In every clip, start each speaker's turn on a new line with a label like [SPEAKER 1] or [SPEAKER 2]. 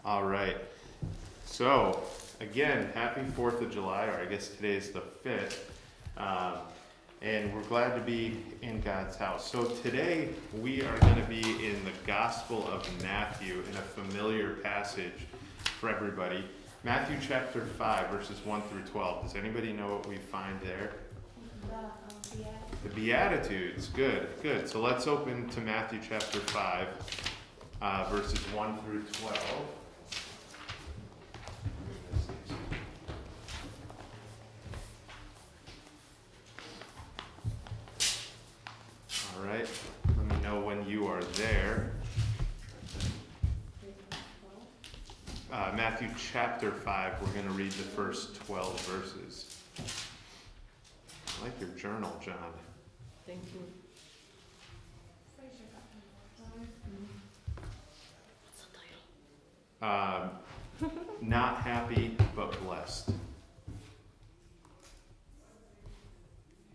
[SPEAKER 1] All right. So, again, happy 4th of July, or I guess today is the 5th. And we're glad to be in God's house. So today we are going to be in the Gospel of Matthew in a familiar passage for everybody. Matthew chapter 5, verses 1 through 12. Does anybody know what we find there? The Beatitudes. Good, good. So let's open to Matthew chapter 5, verses 1 through 12. All right, let me know when you are there. Matthew chapter 5, we're going to read the first 12 verses. I like your journal, John.
[SPEAKER 2] Thank you. What's the title?
[SPEAKER 1] Not happy, but blessed.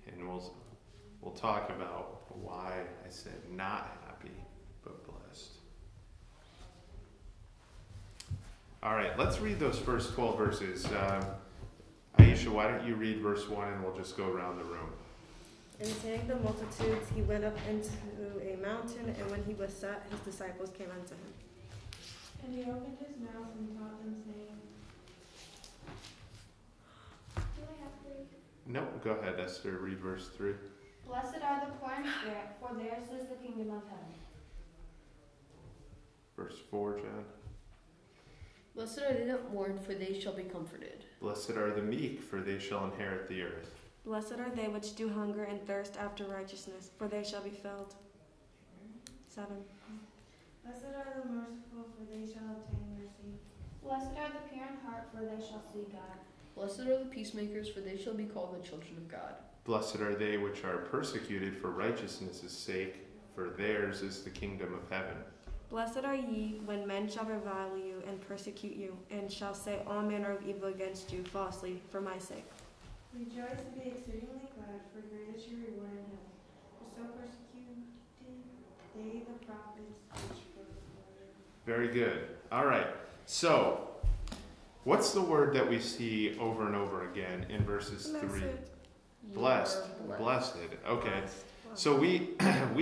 [SPEAKER 1] And we'll talk about why I said not happy, but blessed. All right, let's read those first 12 verses. Aisha, why don't you read verse 1 and we'll just go around the room.
[SPEAKER 3] And seeing the multitudes, he went up into a mountain, and when he was set, his disciples came unto him.
[SPEAKER 4] And he opened his mouth and taught them, saying, Do I have to read?
[SPEAKER 1] No, go ahead, Esther. Read verse 3.
[SPEAKER 4] Blessed are the poor in spirit, for theirs is the kingdom of heaven.
[SPEAKER 1] Verse 4, John.
[SPEAKER 2] Blessed are they that mourn, for they shall be comforted.
[SPEAKER 1] Blessed are the meek, for they shall inherit the earth.
[SPEAKER 3] Blessed are they which do hunger and thirst after righteousness, for they shall be filled. 7.
[SPEAKER 4] Blessed are the merciful, for they shall obtain mercy. Blessed are the pure in heart, for they shall see God.
[SPEAKER 2] Blessed are the peacemakers, for they shall be called the children of God.
[SPEAKER 1] Blessed are they which are persecuted for righteousness' sake, for theirs is the kingdom of heaven.
[SPEAKER 3] Blessed are ye when men shall revile you and persecute you, and shall say all manner of evil against you falsely for my sake.
[SPEAKER 4] Rejoice and be exceedingly glad, for great is your reward in heaven. For so persecuted they the prophets which were before you.
[SPEAKER 1] Very good. All right. So, what's the word that we see over and over again in verses 3? Blessed. Blessed. Okay. So we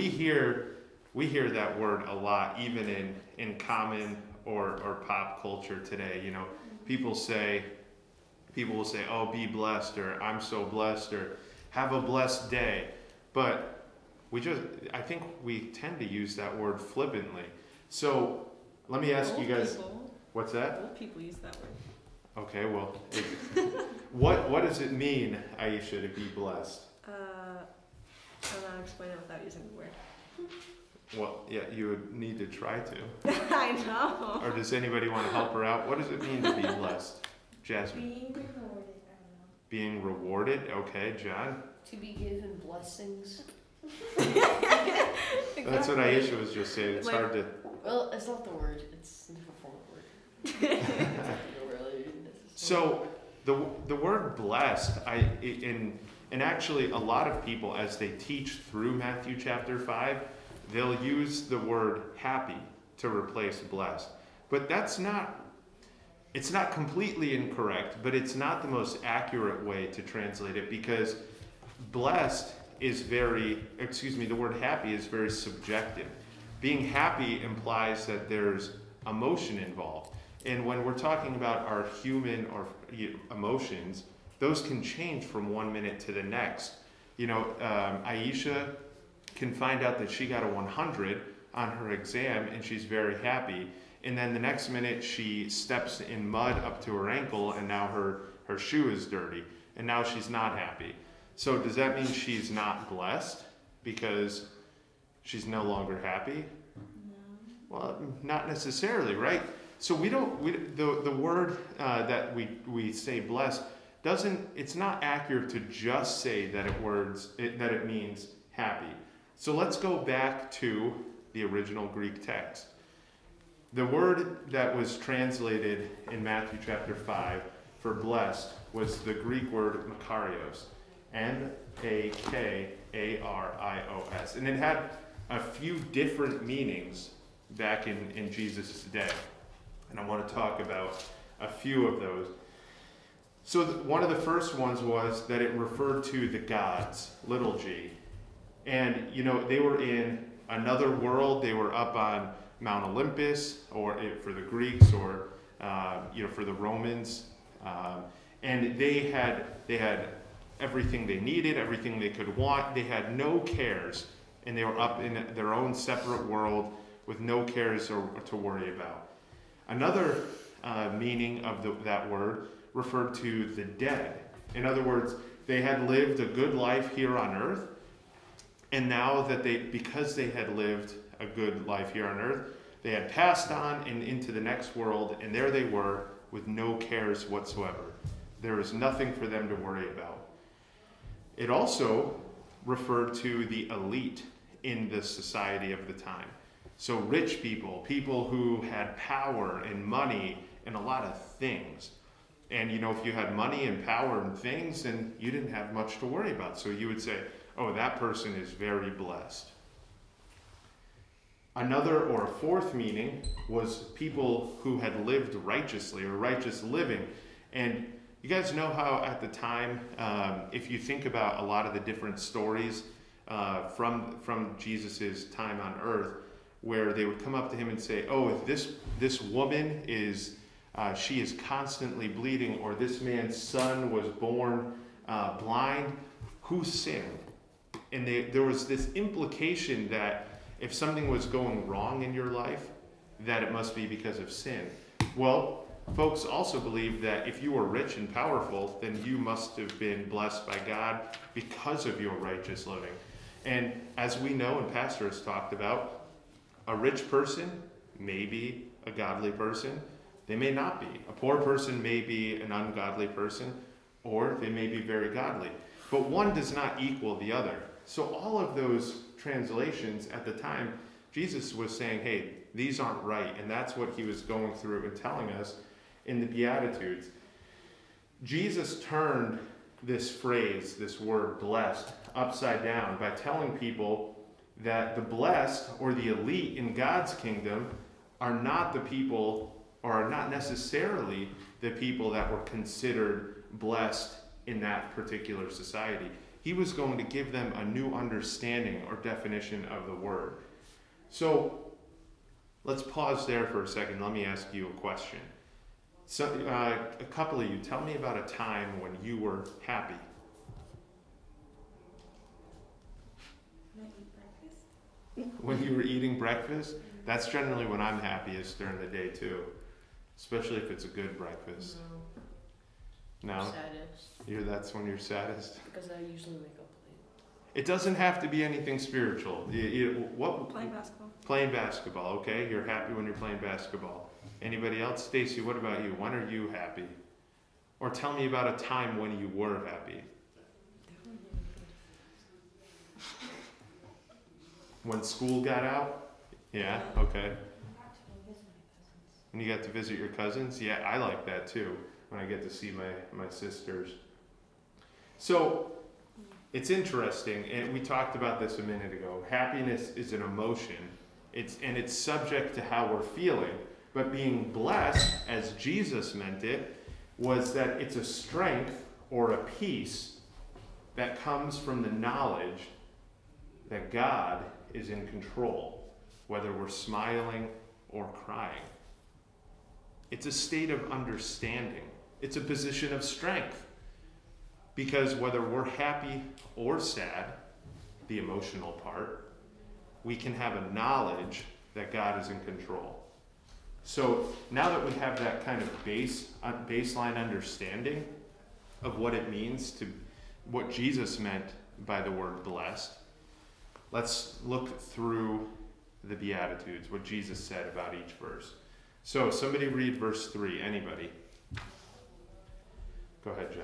[SPEAKER 1] hear that word a lot, even in common or pop culture today. You know, people will say, oh, be blessed, or I'm so blessed, or have a blessed day. But I think we tend to use that word flippantly. So let me ask you guys, what's that?
[SPEAKER 2] Old people use that word.
[SPEAKER 1] Okay, well, what does it mean, Aisha, to be blessed?
[SPEAKER 3] I'm not explaining it without using the word.
[SPEAKER 1] Well, yeah, you would need to try to.
[SPEAKER 3] I know.
[SPEAKER 1] Or does anybody want to help her out? What does it mean to be blessed? Jasmine?
[SPEAKER 4] Being rewarded, I don't know.
[SPEAKER 1] Being rewarded? Okay, John?
[SPEAKER 2] To be given blessings.
[SPEAKER 1] That's what Aisha was just saying. It's hard to...
[SPEAKER 2] Well, it's not the word. It's a different form of word.
[SPEAKER 1] So, the word blessed, and actually a lot of people, as they teach through Matthew chapter 5, they'll use the word happy to replace blessed. But it's not completely incorrect, but it's not the most accurate way to translate it, because blessed is the word happy is very subjective. Being happy implies that there's emotion involved. And when we're talking about our human or emotions, those can change from one minute to the next. You know, Aisha can find out that she got a 100 on her exam and she's very happy. And then the next minute she steps in mud up to her ankle and now her shoe is dirty. And now she's not happy. So does that mean she's not blessed because she's no longer happy?
[SPEAKER 3] No.
[SPEAKER 1] Well, not necessarily, right? So the word that we say blessed it's not accurate to just say that it means happy. So let's go back to the original Greek text. The word that was translated in Matthew chapter 5 for blessed was the Greek word makarios, M-A-K-A-R-I-O-S. And it had a few different meanings back in Jesus' day. And I want to talk about a few of those. So one of the first ones was that it referred to the gods, little g. And, they were in another world. They were up on Mount Olympus, or for the Greeks, or, for the Romans. And they had everything they needed, everything they could want. They had no cares. And they were up in their own separate world with no cares to worry about. Another meaning of that word referred to the dead. In other words, they had lived a good life here on earth, and now that because they had lived a good life here on earth, they had passed on and into the next world, and there they were with no cares whatsoever. There was nothing for them to worry about. It also referred to the elite in the society of the time. So rich people who had power and money and a lot of things. And if you had money and power and things, then you didn't have much to worry about. So you would say, oh, that person is very blessed. Another, or a fourth meaning, was people who had lived righteously, or righteous living. And you guys know how at the time, if you think about a lot of the different stories from Jesus' time on earth, where they would come up to him and say, oh, if this woman is, she is constantly bleeding, or this man's son was born blind, who sinned? And there was this implication that if something was going wrong in your life, that it must be because of sin. Well, folks also believe that if you were rich and powerful, then you must have been blessed by God because of your righteous living. And as we know, and Pastor has talked about, a rich person may be a godly person. They may not be. A poor person may be an ungodly person, or they may be very godly. But one does not equal the other. So all of those translations at the time, Jesus was saying, hey, these aren't right. And that's what he was going through and telling us in the Beatitudes. Jesus turned this phrase, this word blessed, upside down by telling people that the blessed, or the elite in God's kingdom, are not the people, or are not necessarily the people that were considered blessed in that particular society. He was going to give them a new understanding or definition of the word. So let's pause there for a second. Let me ask you a question. So, a couple of you, tell me about a time when you were happy. When you were eating breakfast? That's generally when I'm happiest during the day too. Especially if it's a good breakfast. No?
[SPEAKER 2] Saddest.
[SPEAKER 1] That's when you're saddest?
[SPEAKER 2] Because I usually wake up late.
[SPEAKER 1] It doesn't have to be anything spiritual.
[SPEAKER 3] Playing basketball.
[SPEAKER 1] Playing basketball, okay? You're happy when you're playing basketball. Anybody else? Stacy, what about you? When are you happy? Or tell me about a time when you were happy. When school got out? Yeah, okay. And you got to visit your cousins? Yeah, I like that too, when I get to see my sisters. So, it's interesting, and we talked about this a minute ago. Happiness is an emotion, it's subject to how we're feeling. But being blessed, as Jesus meant it, was that it's a strength or a peace that comes from the knowledge that God is in control, whether we're smiling or crying. It's a state of understanding. It's a position of strength. Because whether we're happy or sad, the emotional part, we can have a knowledge that God is in control. So now that we have that kind of baseline understanding of what it means to what Jesus meant by the word blessed, let's look through the Beatitudes, what Jesus said about each verse. So somebody read verse 3. Anybody? Go ahead, Jen.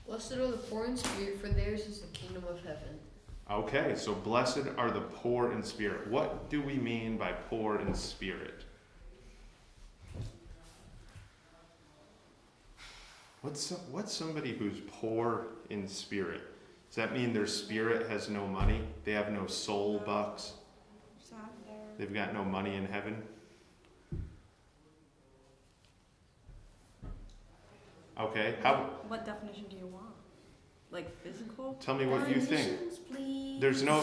[SPEAKER 2] Blessed are the poor in spirit, for theirs is the kingdom of heaven.
[SPEAKER 1] Okay, so blessed are the poor in spirit. What do we mean by poor in spirit? What's somebody who's poor in spirit? Does that mean their spirit has no money? They have no soul bucks? They've got no money in heaven? Okay,
[SPEAKER 3] What definition do you want? Like physical?
[SPEAKER 1] tell me what you think.
[SPEAKER 2] Definitions, please.
[SPEAKER 1] There's no,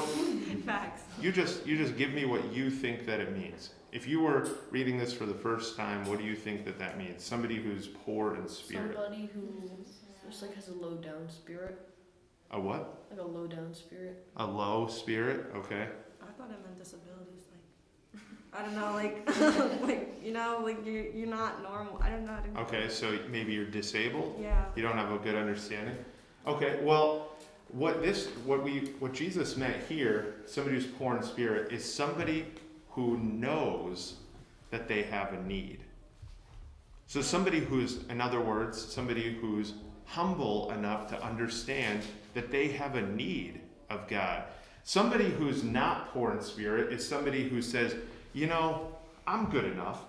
[SPEAKER 3] Facts.
[SPEAKER 1] you just give me what you think that it means. If you were reading this for the first time, what do you think that means? Somebody who's poor in spirit.
[SPEAKER 2] Somebody who just like has a low down spirit.
[SPEAKER 1] A what?
[SPEAKER 2] Like a low down spirit.
[SPEAKER 1] A low spirit? Okay.
[SPEAKER 3] I thought it meant disabilities. Like, I don't know, like you're not normal. I don't know.
[SPEAKER 1] Okay, so maybe you're disabled?
[SPEAKER 3] Yeah.
[SPEAKER 1] You don't have a good understanding? Okay, well, what Jesus meant here, somebody who's poor in spirit, is somebody who knows that they have a need. So somebody who's, in other words, somebody who's humble enough to understand that they have a need of God. Somebody who's not poor in spirit is somebody who says, I'm good enough.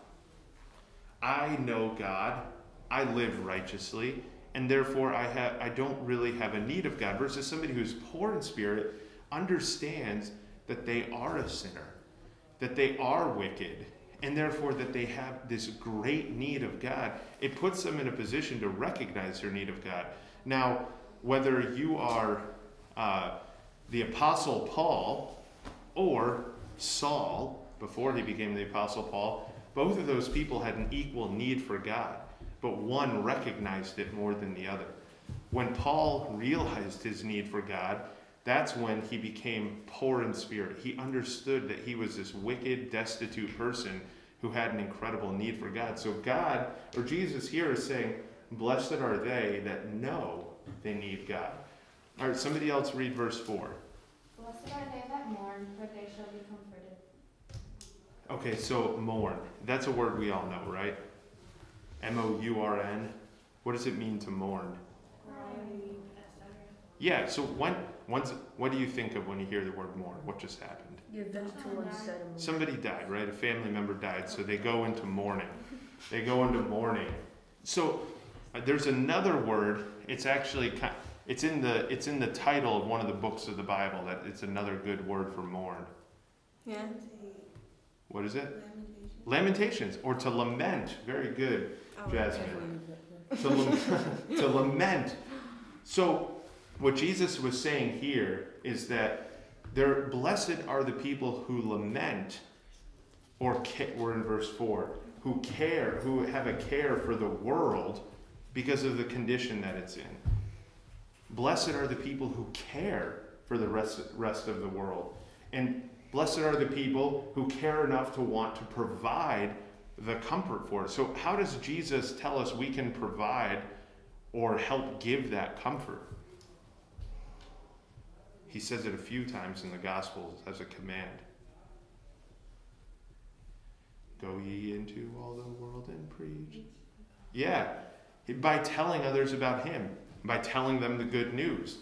[SPEAKER 1] I know God. I live righteously. And therefore I don't really have a need of God. Versus somebody who's poor in spirit understands that they are a sinner, that they are wicked, and therefore that they have this great need of God. It puts them in a position to recognize their need of God. Now, whether you are the Apostle Paul or Saul, before he became the Apostle Paul, both of those people had an equal need for God, but one recognized it more than the other. When Paul realized his need for God, that's when he became poor in spirit. He understood that he was this wicked, destitute person who had an incredible need for God. So God, or Jesus here, is saying, blessed are they that know they need God. All right, somebody else read verse 4.
[SPEAKER 4] Blessed are they that mourn, for they shall be comforted.
[SPEAKER 1] Okay, so mourn. That's a word we all know, right? M-O-U-R-N. What does it mean to mourn?
[SPEAKER 4] Crying.
[SPEAKER 1] Yeah, so what do you think of when you hear the word mourn? What just happened?
[SPEAKER 2] The event to one ceremony.
[SPEAKER 1] Somebody died, right? A family member died, so they go into mourning. They go into mourning. So there's another word. It's actually it's in the title of one of the books of the Bible. That it's another good word for mourn.
[SPEAKER 3] Yeah.
[SPEAKER 1] What is it? Lamentations, or to lament. Very good, Jasmine. To lament. So what Jesus was saying here is that blessed are the people who lament, or we're in verse 4, who have a care for the world because of the condition that it's in. Blessed are the people who care for the rest of the world. And blessed are the people who care enough to want to provide the comfort for it. So how does Jesus tell us we can provide or help give that comfort? He says it a few times in the Gospels as a command. Go ye into all the world and preach. Yeah, by telling others about him, by telling them the good news.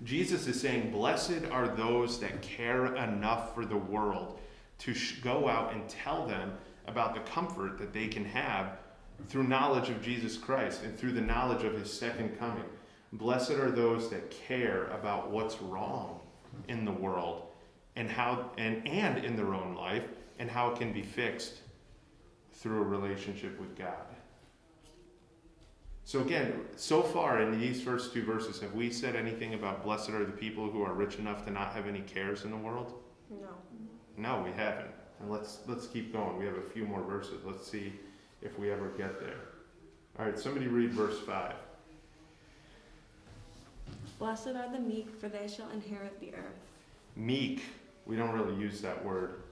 [SPEAKER 1] Jesus is saying, blessed are those that care enough for the world to go out and tell them about the comfort that they can have through knowledge of Jesus Christ and through the knowledge of his second coming. Blessed are those that care about what's wrong in the world and how and in their own life and how it can be fixed through a relationship with God. So again, so far in these first two verses, have we said anything about blessed are the people who are rich enough to not have any cares in the world?
[SPEAKER 3] No.
[SPEAKER 1] No, we haven't. And let's keep going. We have a few more verses. Let's see if we ever get there. All right, somebody read verse 5.
[SPEAKER 3] Blessed are the meek, for they shall inherit the earth.
[SPEAKER 1] Meek. We don't really use that word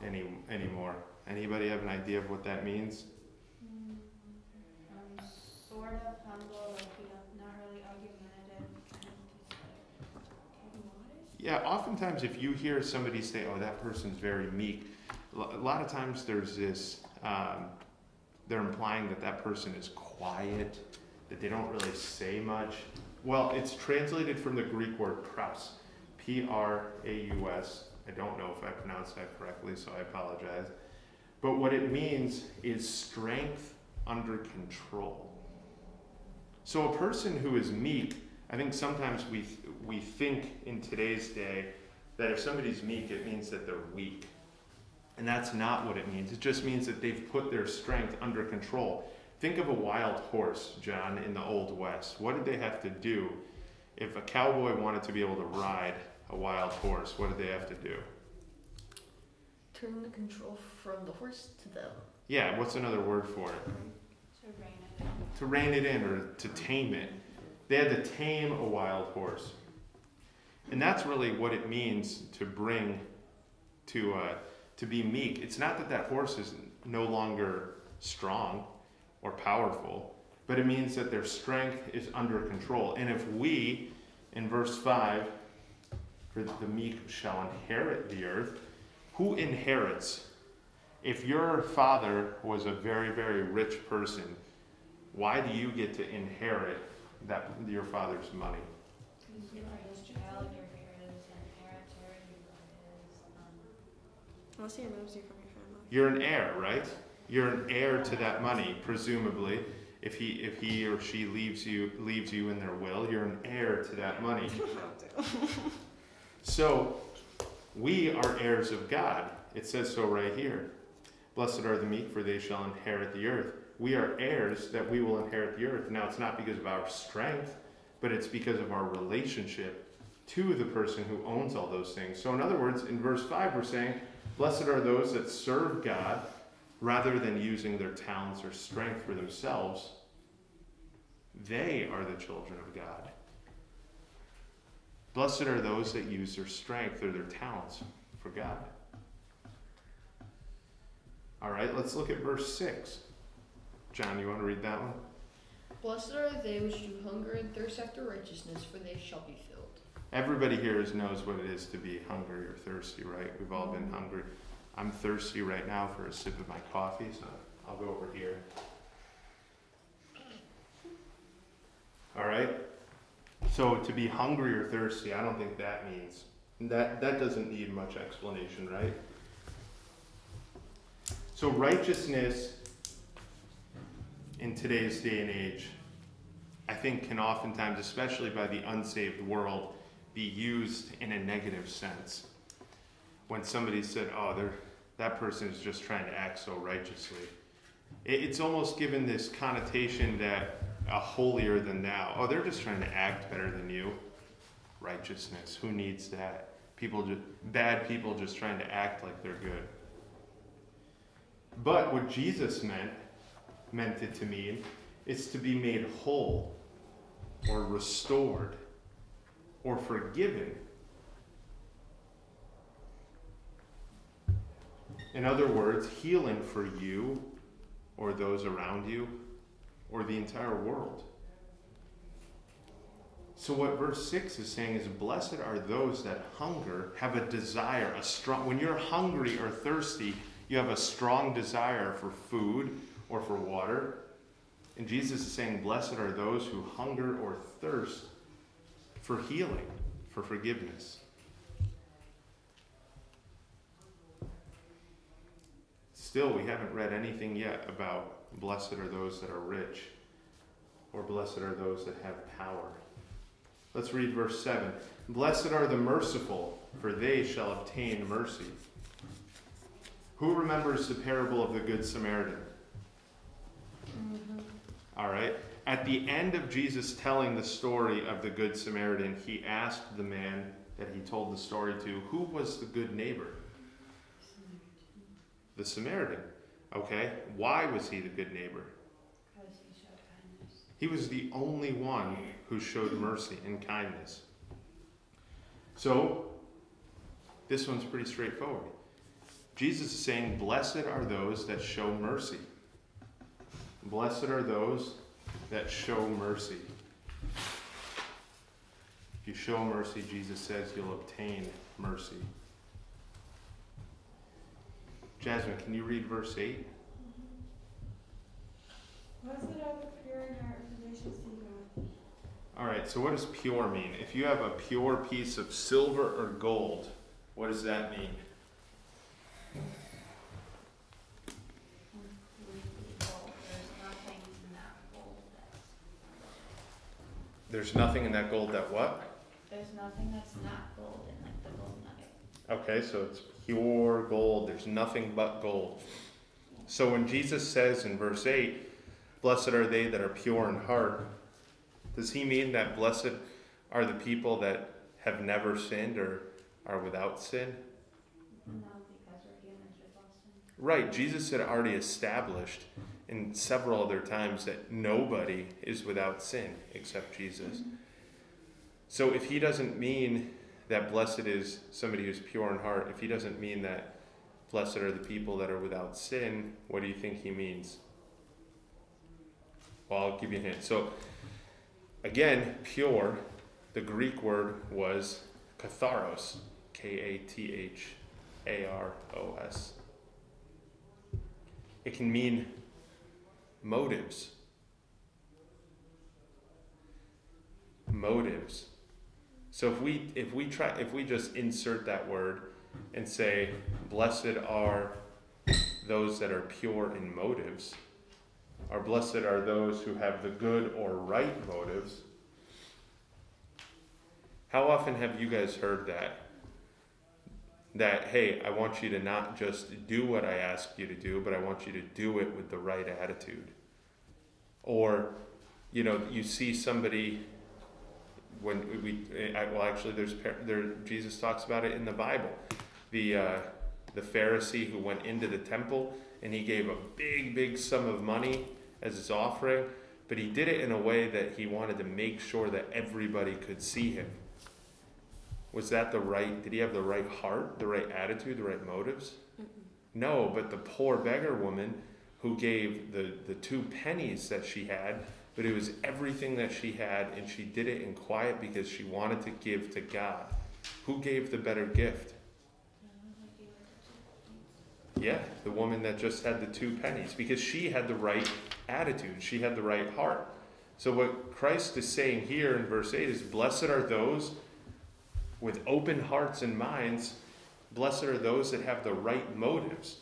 [SPEAKER 1] anymore. Anybody have an idea of what that means?
[SPEAKER 4] Sort of humble, like not really argumentative.
[SPEAKER 1] Yeah, oftentimes if you hear somebody say, oh, that person's very meek, a lot of times there's this, they're implying that person is quiet, that they don't really say much. Well, it's translated from the Greek word praus, P-R-A-U-S. I don't know if I pronounced that correctly, so I apologize. But what it means is strength under control. So a person who is meek, I think sometimes we think in today's day that if somebody's meek, it means that they're weak. And that's not what it means. It just means that they've put their strength under control. Think of a wild horse, John, in the Old West. What did they have to do? If a cowboy wanted to be able to ride a wild horse, what did they have to do?
[SPEAKER 2] Turn the control from the horse to them.
[SPEAKER 1] Yeah, what's another word for it?
[SPEAKER 5] To rein it in.
[SPEAKER 1] To rein it in, or to tame it. They had to tame a wild horse. And that's really what it means to bring, to be meek. It's not that that horse is no longer strong or powerful, but it means that their strength is under control. And if we, in verse 5, for the meek shall inherit the earth, who inherits? If your father was a very, very rich person, why do you get to inherit your father's money?
[SPEAKER 5] Because you are his child, you're his inheritor,
[SPEAKER 3] Unless he removes you from your family.
[SPEAKER 1] You're an heir, right? You're an heir to that money, presumably. If he or she leaves you in their will, you're an heir to that money. So, we are heirs of God. It says so right here. Blessed are the meek, for they shall inherit the earth. We are heirs that we will inherit the earth. Now, it's not because of our strength, but it's because of our relationship to the person who owns all those things. So, in other words, in verse 5, we're saying, blessed are those that serve God rather than using their talents or strength for themselves. They are the children of God. Blessed are those that use their strength or their talents for God. All right, let's look at verse 6. John, you want to read that one?
[SPEAKER 2] Blessed are they which do hunger and thirst after righteousness, for they shall be filled.
[SPEAKER 1] Everybody here knows what it is to be hungry or thirsty, right? We've all been hungry. I'm thirsty right now for a sip of my coffee, so I'll go over here. All right? So to be hungry or thirsty, I don't think that means, that doesn't need much explanation, right? So righteousness in today's day and age, I think can oftentimes, especially by the unsaved world, be used in a negative sense. When somebody said, oh, that person is just trying to act so righteously. It's almost given this connotation that a holier than thou. Oh, they're just trying to act better than you. Righteousness, who needs that? Bad people just trying to act like they're good. But what Jesus meant it to mean is to be made whole or restored or forgiven. In other words, healing for you or those around you or the entire world. So what verse 6 is saying is, blessed are those that hunger, have a desire, when you're hungry or thirsty, you have a strong desire for food or for water. And Jesus is saying, blessed are those who hunger or thirst for healing, for forgiveness. Still, we haven't read anything yet about blessed are those that are rich, or blessed are those that have power. Let's read verse 7. Blessed are the merciful, for they shall obtain mercy. Who remembers the parable of the Good Samaritan? Mm-hmm. All right. At the end of Jesus telling the story of the Good Samaritan, he asked the man that he told the story to, who was the good neighbor? The Samaritan. Okay. Why was he the good neighbor?
[SPEAKER 5] because he showed kindness.
[SPEAKER 1] He was the only one who showed mercy and kindness. So, this one's pretty straightforward. Jesus is saying, blessed are those that show mercy. Blessed are those that show mercy. If you show mercy, Jesus says, you'll obtain mercy. Jasmine, can you read verse 8?
[SPEAKER 4] Blessed are the pure in heart, for they shall see God.
[SPEAKER 1] All right, so what does pure mean? If you have a pure piece of silver or gold, what does that mean?
[SPEAKER 5] There's nothing in that gold that's
[SPEAKER 1] There's nothing in that gold that what?
[SPEAKER 5] There's nothing that's not gold in like the gold nugget.
[SPEAKER 1] Okay, so it's pure gold. There's nothing but gold. So when Jesus says in verse 8, Blessed are they that are pure in heart. Does he mean that blessed are the people that have never sinned or are without sin?
[SPEAKER 5] No, because we're humans with all sin.
[SPEAKER 1] Right, Jesus had already established in several other times that nobody is without sin except Jesus. So if he doesn't mean that blessed is somebody who's pure in heart, if he doesn't mean that blessed are the people that are without sin, what do you think he means? Well, I'll give you a hint. So again, pure, the Greek word was katharos, Katharos. It can mean motives. Motives. So if we just insert that word and say, blessed are those that are pure in motives, or blessed are those who have the good or right motives. How often have you guys heard that? That, hey, I want you to not just do what I ask you to do, but I want you to do it with the right attitude. Or, you see somebody when Jesus talks about it in the Bible. The Pharisee who went into the temple and he gave a big sum of money as his offering, but he did it in a way that he wanted to make sure that everybody could see him. Was that did he have the right heart, the right attitude, the right motives? No, but the poor beggar woman who gave the 2 pennies that she had, but it was everything that she had, and she did it in quiet because she wanted to give to God. Who gave the better gift? Yeah, the woman that just had the 2 pennies, because she had the right attitude. She had the right heart. So what Christ is saying here in verse 8 is, blessed are those with open hearts and minds. Blessed are those that have the right motives.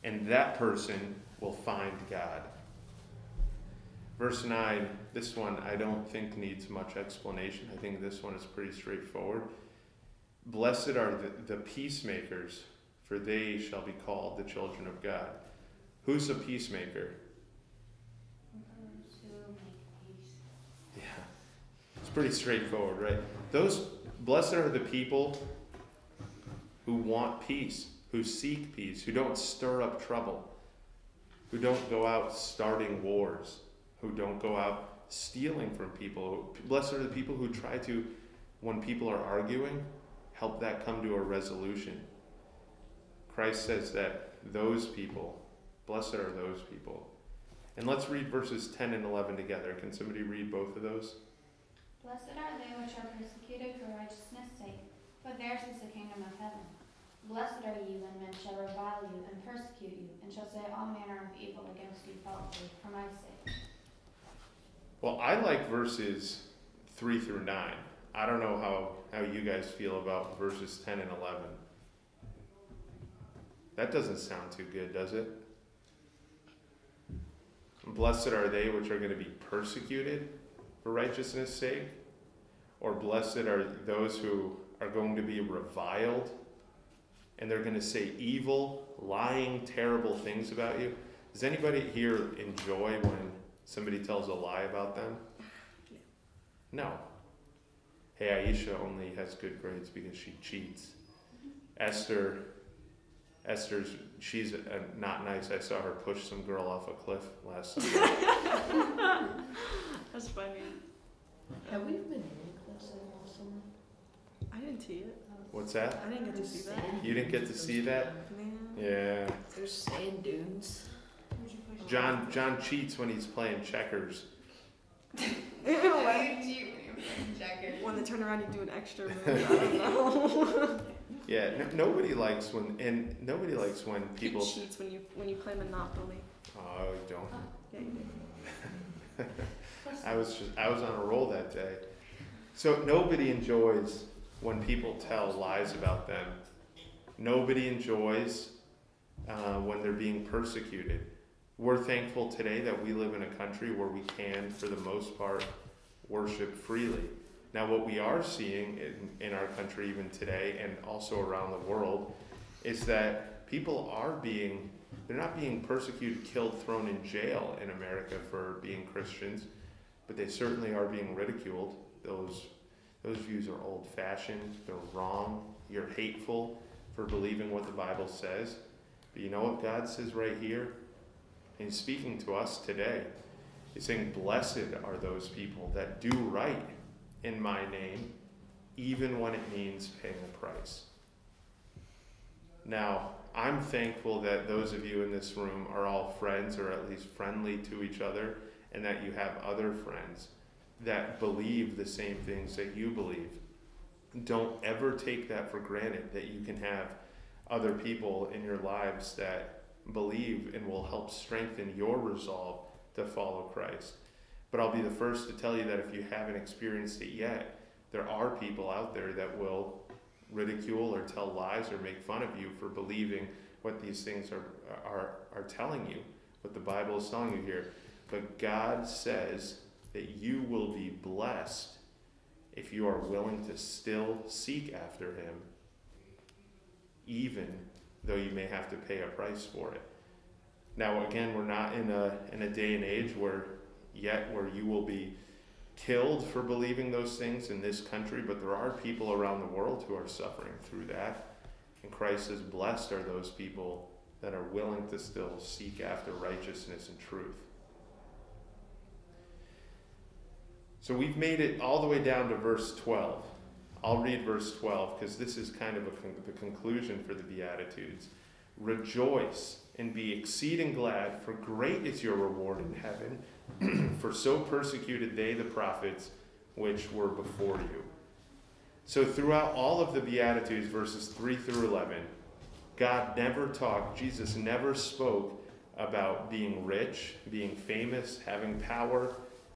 [SPEAKER 1] And that person will find God. Verse 9, this one I don't think needs much explanation. I think this one is pretty straightforward. Blessed are the peacemakers, for they shall be called the children of God. Who's a peacemaker?
[SPEAKER 5] Those who make peace.
[SPEAKER 1] Yeah, it's pretty straightforward, right? Blessed are the people who want peace, who seek peace, who don't stir up trouble, who don't go out starting wars, who don't go out stealing from people. Blessed are the people who try to, when people are arguing, help that come to a resolution. Christ says that those people, blessed are those people. And let's read verses 10 and 11 together. Can somebody read both of those?
[SPEAKER 5] Blessed are they which are persecuted for righteousness' sake, for theirs is the kingdom of heaven. Blessed are ye when men shall revile you and persecute you, and shall say all manner of evil against you falsely for my sake.
[SPEAKER 1] Well, I like verses 3 through 9. I don't know how you guys feel about verses 10 and 11. That doesn't sound too good, does it? Blessed are they which are going to be persecuted for righteousness' sake? Or blessed are those who are going to be reviled and they're going to say evil, lying, terrible things about you? Does anybody here enjoy when somebody tells a lie about them? No. Hey, Aisha only has good grades because she cheats. She's not nice. I saw her push some girl off a cliff last summer.
[SPEAKER 3] That's funny.
[SPEAKER 2] Have we been in cliffs all summer?
[SPEAKER 3] I didn't see it.
[SPEAKER 1] What's that?
[SPEAKER 3] I didn't get to see that.
[SPEAKER 1] You didn't get to see that?
[SPEAKER 3] Man.
[SPEAKER 1] Yeah.
[SPEAKER 2] There's sand dunes.
[SPEAKER 1] John cheats when he's playing checkers.
[SPEAKER 3] When they turn around, you do an extra move. I don't know.
[SPEAKER 1] Yeah, nobody likes when people.
[SPEAKER 3] He cheats when you play Monopoly.
[SPEAKER 1] Oh, don't.
[SPEAKER 3] Yeah, you do.
[SPEAKER 1] I was on a roll that day. So nobody enjoys when people tell lies about them. Nobody enjoys when they're being persecuted. We're thankful today that we live in a country where we can, for the most part, worship freely. Now, what we are seeing in our country even today and also around the world is that people are being They're not being persecuted, killed, thrown in jail in America for being Christians, but they certainly are being ridiculed. Those views are old-fashioned. They're wrong. You're hateful for believing what the Bible says. But you know what God says right here? And he's speaking to us today. He's saying, blessed are those people that do right in my name, even when it means paying a price. Now, I'm thankful that those of you in this room are all friends, or at least friendly to each other, and that you have other friends that believe the same things that you believe. Don't ever take that for granted, that you can have other people in your lives that believe and will help strengthen your resolve to follow Christ. But I'll be the first to tell you that if you haven't experienced it yet, there are people out there that will ridicule or tell lies or make fun of you for believing what these things are telling you, what the Bible is telling you here. But God says that you will be blessed if you are willing to still seek after him, even though you may have to pay a price for it. Now, again, we're not in a day and age where you will be killed for believing those things in this country, but there are people around the world who are suffering through that. And Christ says, blessed are those people that are willing to still seek after righteousness and truth. So we've made it all the way down to verse 12. I'll read verse 12 because this is kind of the conclusion for the Beatitudes. Rejoice and be exceeding glad, for great is your reward in heaven, for so persecuted they the prophets which were before you. So throughout all of the Beatitudes, verses 3 through 11, Jesus never spoke about being rich, being famous, having power,